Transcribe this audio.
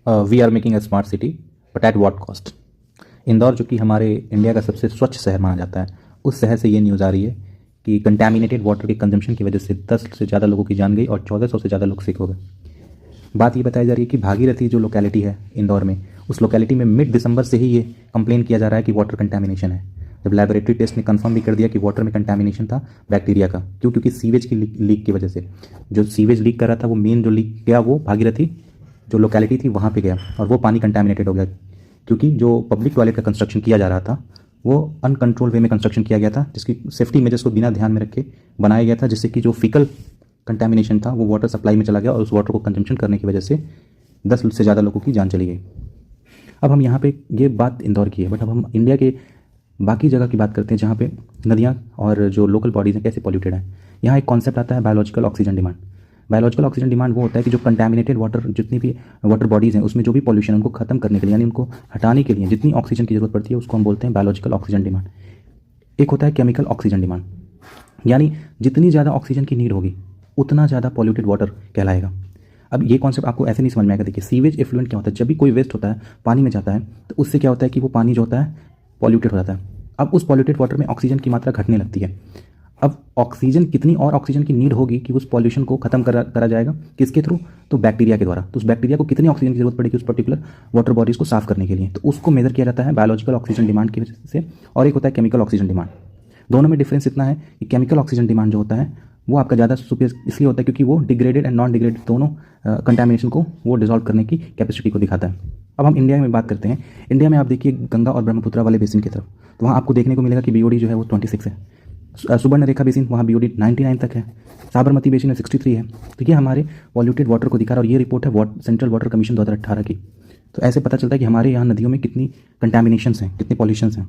We are making a smart city but at what cost. Indore जो कि हमारे India का सबसे स्वच्छ शहर माना जाता है, उस शहर से ये न्यूज़ आ रही है कि कंटैमिनेटेड वाटर के कंजम्पशन की वजह से 10 से ज़्यादा लोगों की जान गई और 1400 से ज़्यादा लोग सिक हो गए। बात ये बताई जा रही है कि भागीरथी जो लोकेलिटी है इंदौर में, उस लोकेलिटी में मिड दिसंबर से ही ये कंप्लेन किया जा रहा है कि वाटर कंटैमिनेशन है। जब लैबोरेटरी टेस्ट ने कंफर्म भी कर दिया कि वाटर में कंटैमिनेशन था बैक्टीरिया का। क्योंकि सीवेज की लीक की वजह से जो सीवेज लीक कर रहा था, वो मेन जो लीक गया वो भागीरथी जो लोकेलिटी थी वहाँ पे गया और वो पानी कंटैमिनेटेड हो गया। क्योंकि जो पब्लिक टॉयलेट का कंस्ट्रक्शन किया जा रहा था वो अनकंट्रोल वे में कंस्ट्रक्शन किया गया था, जिसकी सेफ्टी मेजर्स को बिना ध्यान में रखे बनाया गया था, जिससे कि जो फिकल कंटैमिनेशन था वो वाटर सप्लाई में चला गया और उस वाटर को कंजम्पशन करने की वजह से 10 से ज़्यादा लोगों की जान चली गई। अब हम यहाँ पे ये बात इंदौर की है, बट अब हम इंडिया के बाकी जगह की बात करते हैं जहाँ पे नदियाँ और जो लोकल बॉडीज़ हैं कैसे पॉल्यूटेड हैं। यहाँ एक कॉन्सेप्ट आता है biological oxygen demand. Biological oxygen demand वो होता है कि जो कंटैमिनेटेड वाटर, जितनी भी वाटर बॉडीज़ हैं उसमें जो भी पॉल्यूशन है उनको खत्म करने के लिए, यानी उनको हटाने के लिए जितनी ऑक्सीजन की जरूरत पड़ती है उसको हम बोलते हैं बायोलॉजिकल ऑक्सीजन डिमांड। एक होता है केमिकल ऑक्सीजन डिमांड, यानी जितनी ज़्यादा ऑक्सीजन की नीड होगी उतना ज़्यादा पॉल्यूटेड वाटर कहलाएगा। अब ये कॉन्सेप्ट आपको ऐसे नहीं समझ में आएगा। देखिए, सीवेज एफ्लुएंट क्या होता है, जब भी कोई वेस्ट होता है पानी में जाता है तो उससे क्या होता है कि वो पानी जो होता है पॉल्यूटेड हो जाता है। अब उस पॉल्यूटेड वाटर में ऑक्सीजन की मात्रा घटने लगती है। अब ऑक्सीजन कितनी और ऑक्सीजन की नीड होगी कि उस पॉल्यूशन को खत्म करा जाएगा, किसके थ्रू? तो बैक्टीरिया के द्वारा। तो उस बैक्टीरिया को कितनी ऑक्सीजन की जरूरत पड़ेगी उस पर्टिकुलर वाटर बॉडीज़ को साफ करने के लिए, तो उसको मेजर किया जाता है बायोलॉजिकल ऑक्सीजन डिमांड की वजह से। और एक होता है केमिकल ऑक्सीजन डिमांड। दोनों में डिफरेंस इतना है कि केमिकल ऑक्सीजन डिमांड जो होता है वो आपका ज़्यादा सुपीरियर इसलिए होता है क्योंकि वो डिग्रेडेड एंड नॉन डिग्रेडेड दोनों कंटामिनेशन को वो डिजॉल्व करने की कैपेसिटी को दिखाता है। अब हम इंडिया में बात करते हैं। इंडिया में आप देखिए गंगा और ब्रह्मपुत्र वाले बेसिन की तरफ, तो वहाँ आपको देखने को मिलेगा कि बीओडी जो है वो 26 है। सुवर्ण रेखा बेसिन वहाँ बीओडी 99 तक है। साबरमती बेसिन में 63 है। तो ये हमारे पॉल्यूटेड वाटर को दिखा रहा है और ये रिपोर्ट है सेंट्रल वाटर कमीशन 2018 की। तो ऐसे पता चलता है कि हमारे यहाँ नदियों में कितनी कंटैमिनेशंस हैं, कितने पॉल्यूशंस हैं।